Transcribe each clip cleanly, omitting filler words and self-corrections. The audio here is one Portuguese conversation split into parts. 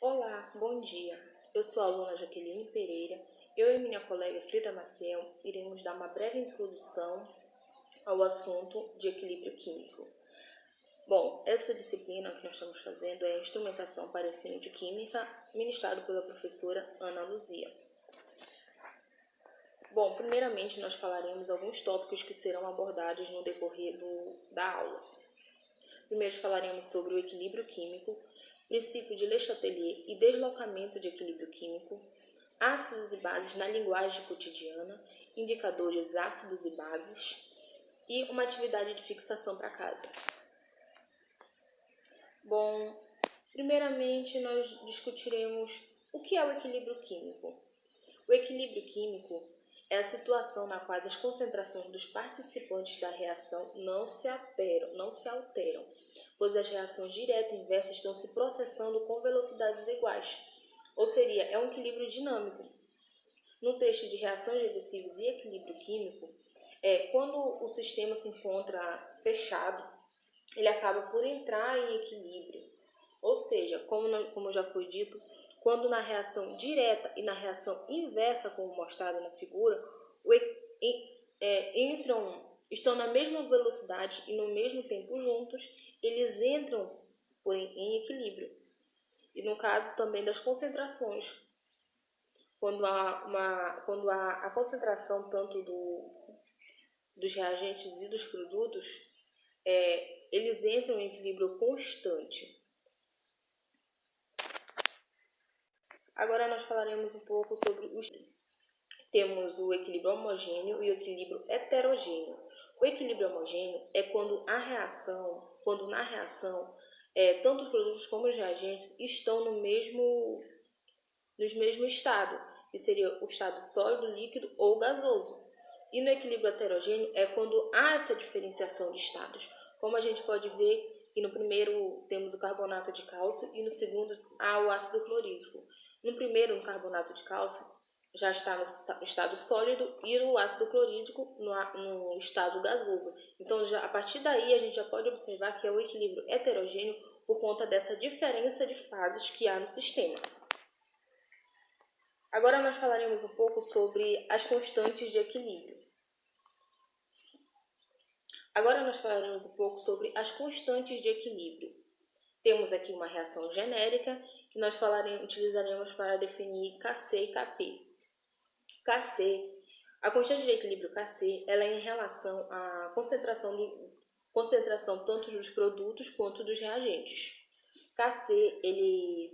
Olá, bom dia. Eu sou a aluna Jaqueline Pereira. Eu e minha colega Frida Maciel iremos dar uma breve introdução ao assunto de equilíbrio químico. Bom, essa disciplina que nós estamos fazendo é Instrumentação para o Ensino de Química, ministrado pela professora Ana Luzia. Bom, primeiramente nós falaremos alguns tópicos que serão abordados no decorrer da aula. Primeiro falaremos sobre o equilíbrio químico, princípio de Le Chatelier e deslocamento de equilíbrio químico, ácidos e bases na linguagem cotidiana, indicadores ácidos e bases e uma atividade de fixação para casa. Bom, primeiramente nós discutiremos o que é o equilíbrio químico. O equilíbrio químico é a situação na qual as concentrações dos participantes da reação não se alteram, pois as reações direta e inversa estão se processando com velocidades iguais, ou seja, é um equilíbrio dinâmico. No texto de reações reversíveis e equilíbrio químico, quando o sistema se encontra fechado, ele acaba por entrar em equilíbrio, ou seja, como já foi dito, quando na reação direta e na reação inversa, como mostrado na figura, estão na mesma velocidade e no mesmo tempo juntos, eles entram em equilíbrio. E no caso também das concentrações, quando há a concentração tanto dos reagentes e dos produtos, eles entram em equilíbrio constante. Agora nós falaremos um pouco sobre temos o equilíbrio homogêneo e o equilíbrio heterogêneo. O equilíbrio homogêneo é quando na reação, tanto os produtos como os reagentes estão no mesmo estado, que seria o estado sólido, líquido ou gasoso. E no equilíbrio heterogêneo é quando há essa diferenciação de estados. Como a gente pode ver, que no primeiro temos o carbonato de cálcio e no segundo há o ácido clorídrico. No primeiro, no carbonato de cálcio, já está no estado sólido e o ácido clorídrico no estado gasoso. Então, a partir daí, a gente já pode observar que é o equilíbrio heterogêneo por conta dessa diferença de fases que há no sistema. Agora nós falaremos um pouco sobre as constantes de equilíbrio. Temos aqui uma reação genérica que nós utilizaremos para definir Kc e Kp. A constante de equilíbrio Kc, ela é em relação à concentração tanto dos produtos quanto dos reagentes. Kc, ele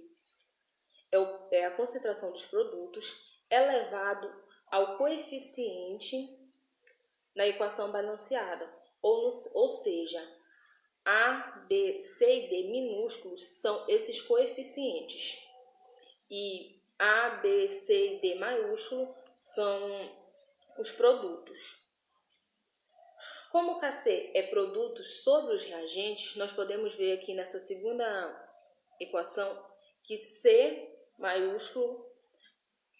é a concentração dos produtos elevado ao coeficiente na equação balanceada, ou seja, A, B, C e D minúsculos são esses coeficientes, e A, B, C e D maiúsculo são os produtos. Como o Kc é produtos sobre os reagentes, nós podemos ver aqui nessa segunda equação que C maiúsculo,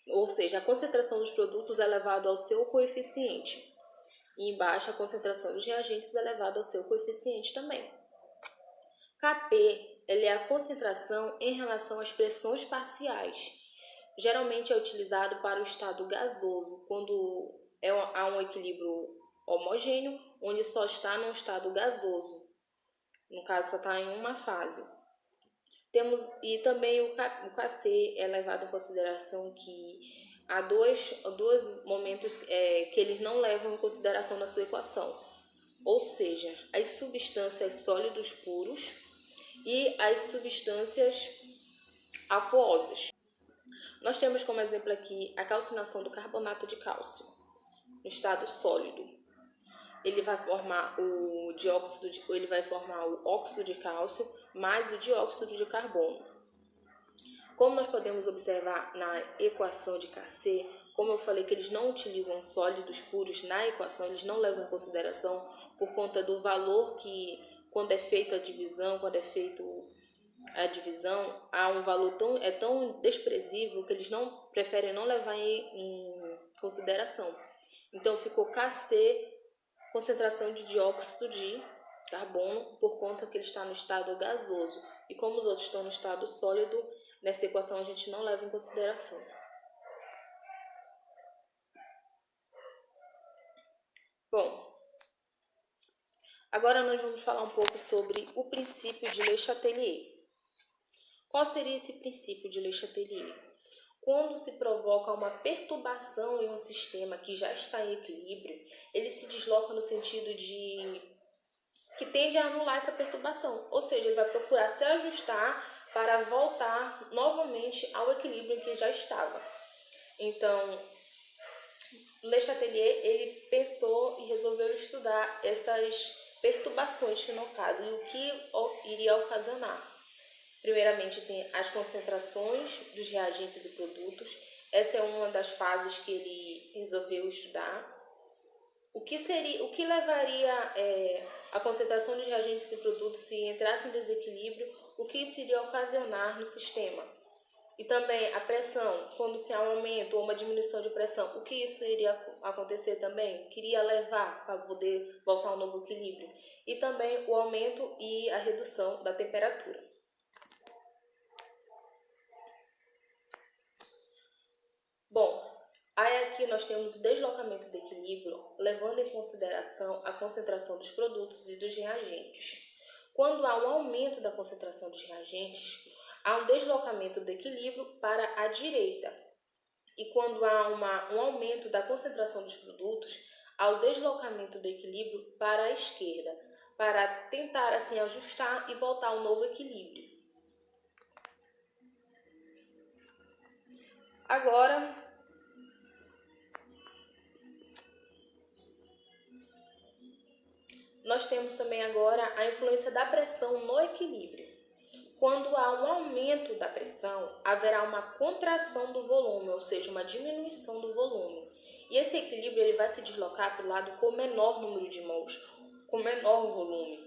ou seja, a concentração dos produtos é elevado ao seu coeficiente. E embaixo a concentração dos reagentes é elevada ao seu coeficiente também. Kp, ele é a concentração em relação às pressões parciais. Geralmente é utilizado para o estado gasoso, quando há um equilíbrio homogêneo, onde só está no estado gasoso. No caso, só está em uma fase. E também o Kc é levado em consideração que há dois momentos que eles não levam em consideração na sua equação. Ou seja, as substâncias sólidos puros e as substâncias aquosas. Nós temos como exemplo aqui a calcinação do carbonato de cálcio no estado sólido. Ele vai formar o óxido de cálcio mais o dióxido de carbono. Como nós podemos observar na equação de Kc, como eu falei que eles não utilizam sólidos puros na equação, eles não levam em consideração por conta do valor que, quando é feita a divisão, há um valor tão desprezível que eles preferem não levar em consideração. Então ficou Kc, concentração de dióxido de carbono, por conta que ele está no estado gasoso. E como os outros estão no estado sólido, Nessa equação a gente não leva em consideração. Bom, agora nós vamos falar um pouco sobre o princípio de Le Chatelier. Qual seria esse princípio de Le Chatelier? Quando se provoca uma perturbação em um sistema que já está em equilíbrio, ele se desloca no sentido de que tende a anular essa perturbação, ou seja, ele vai procurar se ajustar para voltar novamente ao equilíbrio em que já estava. Então, Le Chatelier, ele pensou e resolveu estudar essas perturbações que no caso e o que iria ocasionar. Primeiramente tem as concentrações dos reagentes e produtos. Essa é uma das fases que ele resolveu estudar. O que levaria a concentração de reagentes e produtos se entrasse em desequilíbrio, o que isso iria ocasionar no sistema. E também a pressão, quando se há um aumento ou uma diminuição de pressão, o que isso iria acontecer também? O que iria levar para poder voltar a um novo equilíbrio? E também o aumento e a redução da temperatura. Bom, aí aqui nós temos o deslocamento do equilíbrio, levando em consideração a concentração dos produtos e dos reagentes. Quando há um aumento da concentração dos reagentes, há um deslocamento do equilíbrio para a direita. E quando há um aumento da concentração dos produtos, há o deslocamento do equilíbrio para a esquerda, para tentar assim ajustar e voltar ao novo equilíbrio. Agora, nós temos também agora a influência da pressão no equilíbrio. Quando há um aumento da pressão, haverá uma contração do volume, ou seja, uma diminuição do volume. E esse equilíbrio ele vai se deslocar para o lado com menor número de mols, com menor volume.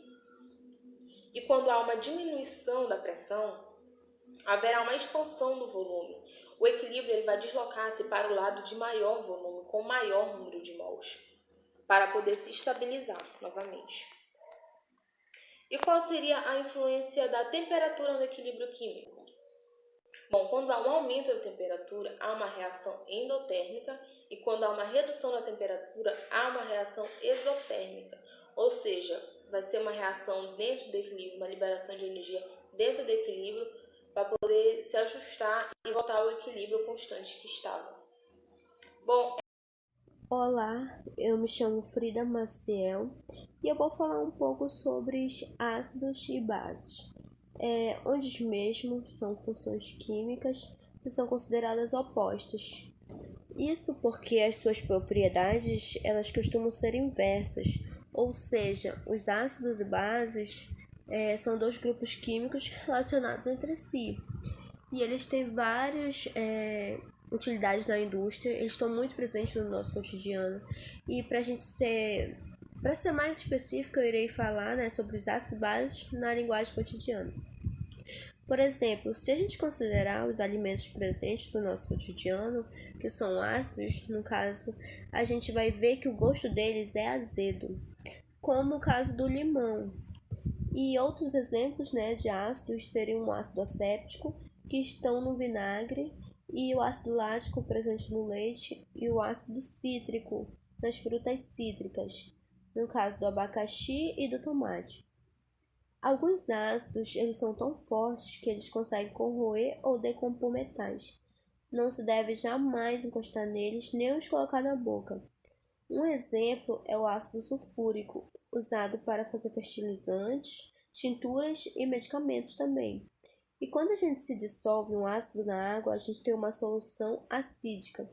E quando há uma diminuição da pressão, haverá uma expansão do volume. O equilíbrio ele vai deslocar-se para o lado de maior volume, com maior número de mols, para poder se estabilizar novamente. E qual seria a influência da temperatura no equilíbrio químico? Bom, quando há um aumento da temperatura, há uma reação endotérmica, e quando há uma redução da temperatura, há uma reação exotérmica, ou seja, vai ser uma reação dentro do equilíbrio, uma liberação de energia dentro do equilíbrio, para poder se ajustar e voltar ao equilíbrio constante que estava. Bom, Olá, eu me chamo Frida Maciel e eu vou falar um pouco sobre os ácidos e bases, onde mesmo são funções químicas que são consideradas opostas. Isso porque as suas propriedades elas costumam ser inversas, ou seja, os ácidos e bases são dois grupos químicos relacionados entre si e eles têm várias utilidades na indústria, eles estão muito presentes no nosso cotidiano. E para ser mais específico, eu irei falar, né, sobre os ácidos bases na linguagem cotidiana. Por exemplo, se a gente considerar os alimentos presentes no nosso cotidiano, que são ácidos, no caso, a gente vai ver que o gosto deles é azedo, como o caso do limão. E outros exemplos, né, de ácidos seriam o ácido acético, que estão no vinagre, e o ácido lático presente no leite, e o ácido cítrico nas frutas cítricas, no caso do abacaxi e do tomate. Alguns ácidos eles são tão fortes que eles conseguem corroer ou decompor metais. Não se deve jamais encostar neles nem os colocar na boca. Um exemplo é o ácido sulfúrico, usado para fazer fertilizantes, tinturas e medicamentos também. E quando a gente se dissolve um ácido na água, a gente tem uma solução acídica.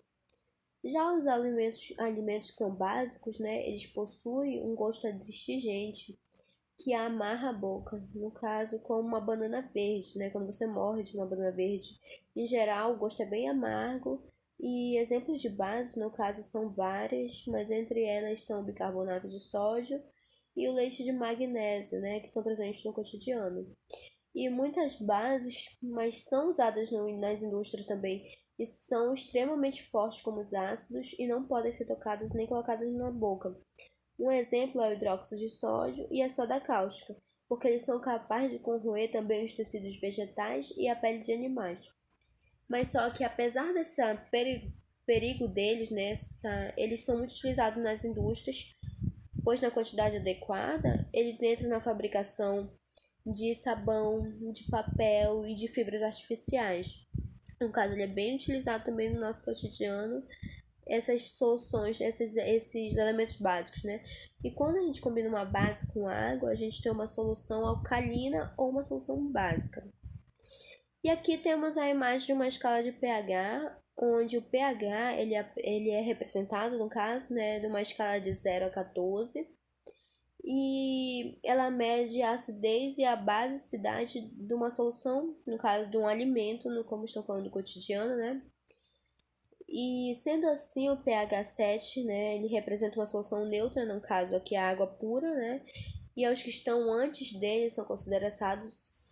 Já os alimentos que são básicos, né, eles possuem um gosto adstringente que amarra a boca. No caso, como uma banana verde, né, quando você morde uma banana verde, em geral o gosto é bem amargo. E exemplos de bases, no caso, são várias, mas entre elas são o bicarbonato de sódio e o leite de magnésio, né, que estão presentes no cotidiano. E muitas bases, mas são usadas nas indústrias também, e são extremamente fortes como os ácidos e não podem ser tocadas nem colocadas na boca. Um exemplo é o hidróxido de sódio e a soda cáustica. porque eles são capazes de corroer também os tecidos vegetais e a pele de animais. Mas só que apesar desse perigo deles, né, eles são muito utilizados nas indústrias, pois na quantidade adequada, eles entram na fabricação de sabão, de papel e de fibras artificiais. No caso, ele é bem utilizado também no nosso cotidiano, essas soluções, esses elementos básicos, né? E quando a gente combina uma base com água, a gente tem uma solução alcalina ou uma solução básica. E aqui temos a imagem de uma escala de pH, onde o pH ele é representado, no caso, né, de uma escala de 0 a 14, e ela mede a acidez e a basicidade de uma solução, no caso de um alimento, como estão falando do cotidiano, né? E sendo assim, o pH 7, né, ele representa uma solução neutra, no caso aqui a água pura, né? E os que estão antes dele são considerados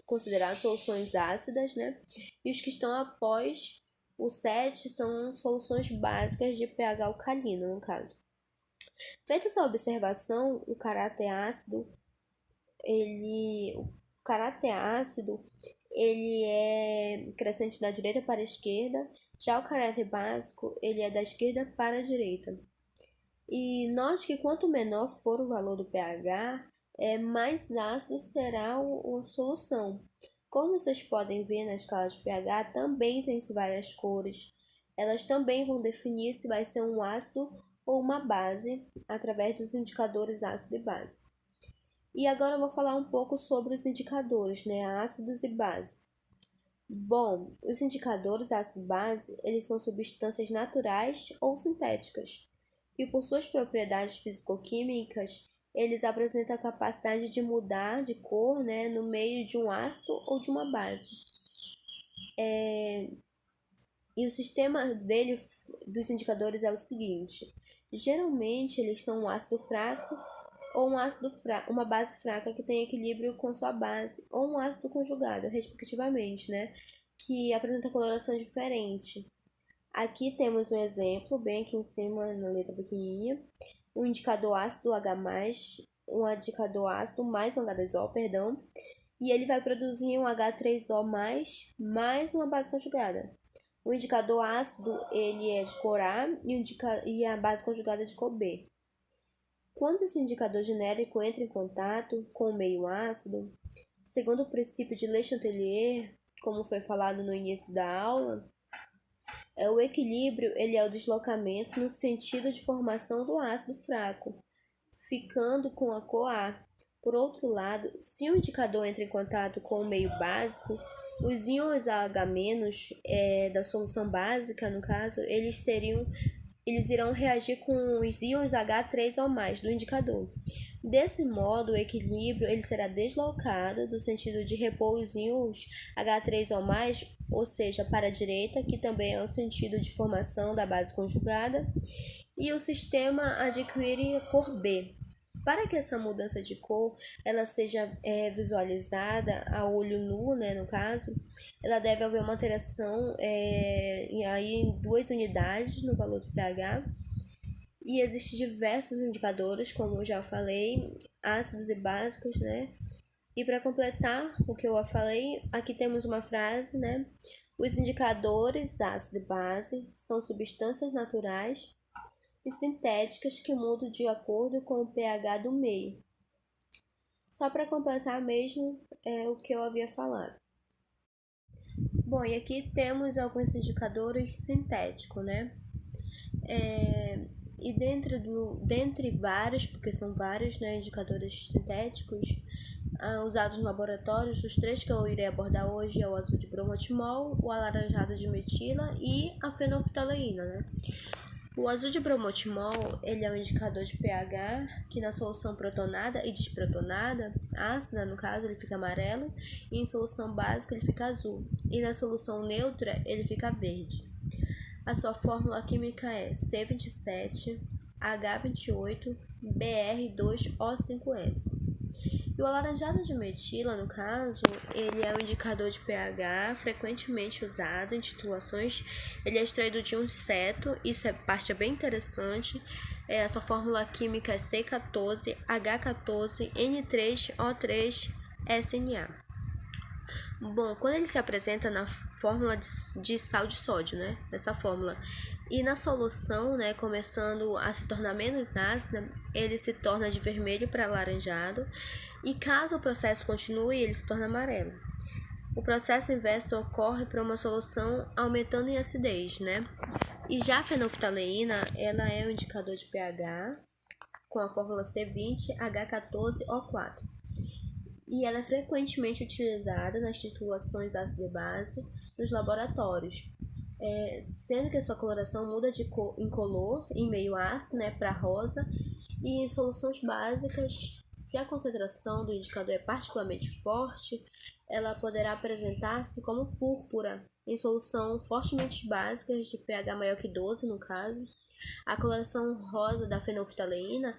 soluções ácidas, né? E os que estão após o 7 são soluções básicas de pH alcalino, no caso. Feita essa observação, o caráter ácido, ele é crescente da direita para a esquerda, já o caráter básico, ele é da esquerda para a direita. E note que quanto menor for o valor do pH, mais ácido será a solução. Como vocês podem ver na escala de pH, também tem várias cores. Elas também vão definir se vai ser um ácido ou uma base, através dos indicadores ácido e base. E agora eu vou falar um pouco sobre os indicadores, né, ácidos e base. Bom, os indicadores ácido e base, eles são substâncias naturais ou sintéticas. E por suas propriedades físico-químicas, eles apresentam a capacidade de mudar de cor, né, no meio de um ácido ou de uma base. E o sistema dos indicadores é o seguinte: geralmente eles são um ácido fraco ou uma base fraca que tem equilíbrio com sua base, ou um ácido conjugado, respectivamente, né, que apresenta coloração diferente. Aqui temos um exemplo, bem aqui em cima, na letra pequenininha, um indicador ácido H+, um indicador ácido mais um H2O, perdão, e ele vai produzir um H3O+, mais uma base conjugada. O indicador ácido, ele é de cor A e a base conjugada é de cor B. Quando esse indicador genérico entra em contato com o meio ácido, segundo o princípio de Le Chatelier, como foi falado no início da aula, o equilíbrio ele é o deslocamento no sentido de formação do ácido fraco, ficando com a cor A. Por outro lado, se o indicador entra em contato com o meio básico, os íons H- da solução básica, no caso, eles irão reagir com os íons H3O+ do indicador. Desse modo, o equilíbrio ele será deslocado do sentido de repor os íons H3O+, ou seja, para a direita, que também é o sentido de formação da base conjugada, e o sistema adquire a cor B. Para que essa mudança de cor ela seja visualizada a olho nu, né, no caso, ela deve haver uma alteração em 2 unidades no valor do pH. E existem diversos indicadores, como eu já falei, ácidos e básicos, né? E para completar o que eu falei, aqui temos uma frase, né? Os indicadores ácido e base são substâncias naturais e sintéticas que mudam de acordo com o pH do meio. Só para completar mesmo o que eu havia falado. Bom, e aqui temos alguns indicadores sintéticos, né? E dentre vários, porque são vários, né, indicadores sintéticos usados no laboratório, os 3 que eu irei abordar hoje é o azul de bromotimol, o alaranjado de metila e a fenolftaleína, né? O azul de bromotimol, ele é um indicador de pH que na solução protonada e desprotonada, ácida no caso, ele fica amarelo, e em solução básica ele fica azul, e na solução neutra ele fica verde. A sua fórmula química é C27H28Br2O5S. E o alaranjado de metila, no caso, ele é um indicador de pH frequentemente usado em titulações. Ele é extraído de um ceto, isso parte bem interessante. A sua fórmula química é C14H14N3O3 SNA. Bom, quando ele se apresenta na fórmula de sal de sódio, né? Nessa fórmula. E na solução, né, começando a se tornar menos ácida, ele se torna de vermelho para alaranjado. E caso o processo continue, ele se torna amarelo. O processo inverso ocorre para uma solução aumentando em acidez, né? E já a fenolftaleína, ela é um indicador de pH com a fórmula C20H14O4. E ela é frequentemente utilizada nas titulações ácido-base nos laboratórios, sendo que a sua coloração muda de cor, incolor em meio ácido, né, para rosa, e em soluções básicas, se a concentração do indicador é particularmente forte, ela poderá apresentar-se como púrpura em solução fortemente básicas de pH maior que 12, no caso. A coloração rosa da fenolftaleína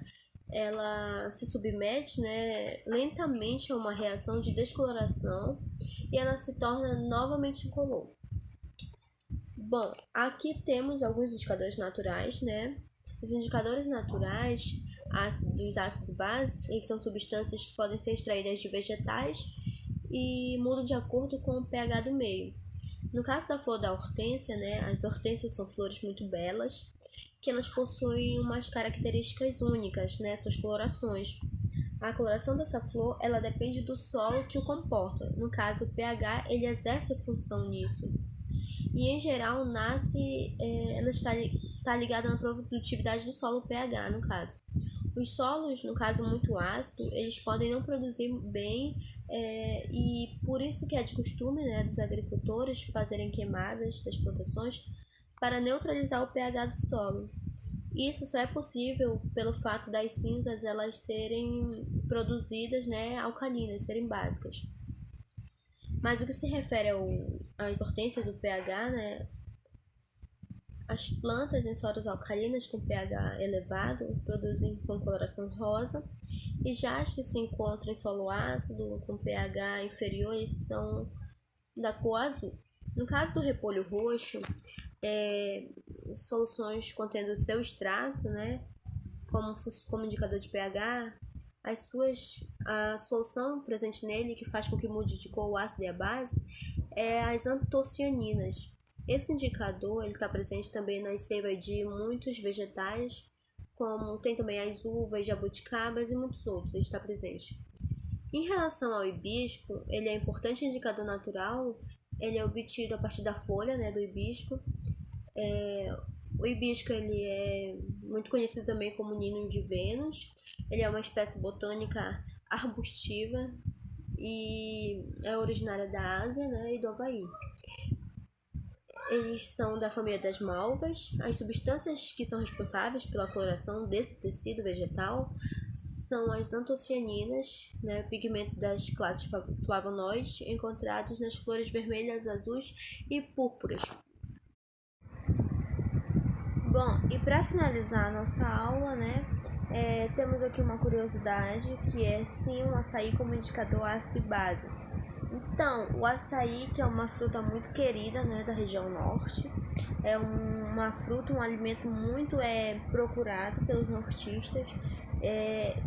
ela se submete, né, lentamente a uma reação de descoloração e ela se torna novamente incolor. Bom, aqui temos alguns indicadores naturais, né? Os indicadores naturais dos ácidos bases, eles são substâncias que podem ser extraídas de vegetais e mudam de acordo com o pH do meio. No caso da flor da hortênsia, né, as hortênsias são flores muito belas, que elas possuem umas características únicas, né, suas colorações. A coloração dessa flor, ela depende do solo que o comporta. No caso, o pH, ele exerce função nisso. E, em geral, ela está ligada na produtividade do solo, pH, no caso. Os solos, no caso muito ácido, eles podem não produzir bem e por isso que é de costume, né, dos agricultores fazerem queimadas das plantações para neutralizar o pH do solo. Isso só é possível pelo fato das cinzas elas serem produzidas, né, alcalinas, serem básicas. Mas o que se refere às hortênsias do pH, né, as plantas em solos alcalinos com pH elevado produzem com coloração rosa, e já as que se encontram em solo ácido com pH inferiores são da cor azul. No caso do repolho roxo, soluções contendo seu extrato, né, como indicador de pH, a solução presente nele que faz com que mude de cor o ácido e a base é as antocianinas. Esse indicador está presente também nas seivas de muitos vegetais, como tem também as uvas, jabuticabas e muitos outros, ele está presente. Em relação ao hibisco, ele é um importante indicador natural, ele é obtido a partir da folha, né, do hibisco. O hibisco ele é muito conhecido também como Ninho de Vênus. Ele é uma espécie botânica arbustiva e é originária da Ásia, né, e do Havaí. Eles são da família das malvas. As substâncias que são responsáveis pela coloração desse tecido vegetal são as antocianinas, né, pigmento das classes flavonoides encontrados nas flores vermelhas, azuis e púrpuras. Bom, e para finalizar a nossa aula, né, temos aqui uma curiosidade que é sim o açaí como indicador ácido e base. Então, o açaí, que é uma fruta muito querida, né, da região norte, é uma fruta, um alimento muito procurado pelos nortistas.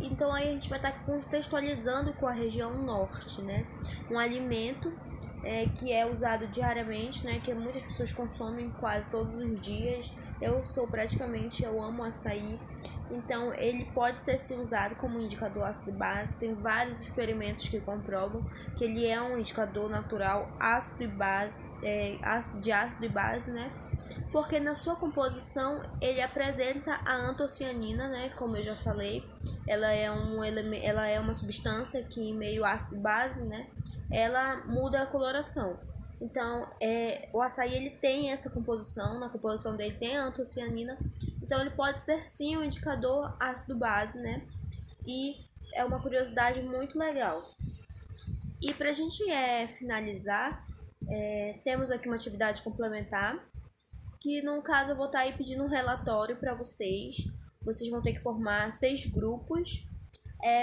Então aí a gente vai estar contextualizando com a região norte, né, um alimento que é usado diariamente, né, que muitas pessoas consomem quase todos os dias. Eu amo açaí, então ele pode ser sim usado como indicador ácido e base. Tem vários experimentos que comprovam que ele é um indicador natural ácido e base, de ácido e base, né? Porque na sua composição ele apresenta a antocianina, né? Como eu já falei, ela é uma substância que em meio ácido e base, né? Ela muda a coloração. Então, o açaí ele tem essa composição, na composição dele tem a antocianina, então ele pode ser sim um indicador ácido-base, né? E é uma curiosidade muito legal. E para a gente finalizar, temos aqui uma atividade complementar, que no caso eu vou estar aí pedindo um relatório para vocês. Vocês vão ter que formar 6 grupos.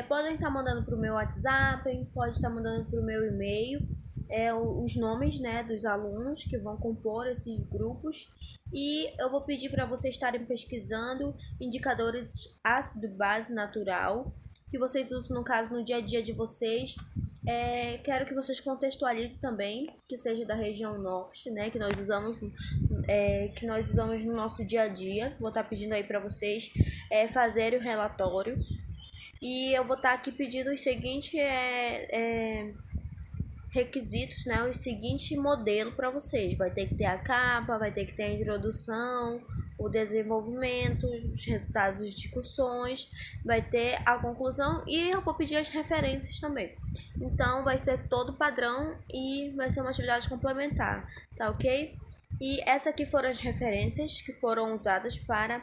Podem estar mandando para o meu WhatsApp, pode estar mandando para o meu e-mail. Os nomes, né, dos alunos que vão compor esses grupos, e eu vou pedir para vocês estarem pesquisando indicadores ácido-base natural que vocês usam no caso no dia a dia de vocês Quero que vocês contextualizem também, que seja da região norte, né, que nós usamos no nosso dia a dia. Vou estar pedindo aí para vocês fazerem o relatório. E eu vou estar aqui pedindo os seguintes requisitos, né? O seguinte modelo para vocês. Vai ter que ter a capa, vai ter que ter a introdução, o desenvolvimento, os resultados de discussões, vai ter a conclusão e eu vou pedir as referências também. Então vai ser todo padrão e vai ser uma atividade complementar, tá ok? E essas aqui foram as referências que foram usadas para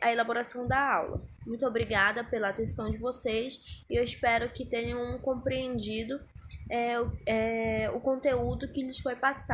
a elaboração da aula. Muito obrigada pela atenção de vocês e eu espero que tenham compreendido o conteúdo que lhes foi passado.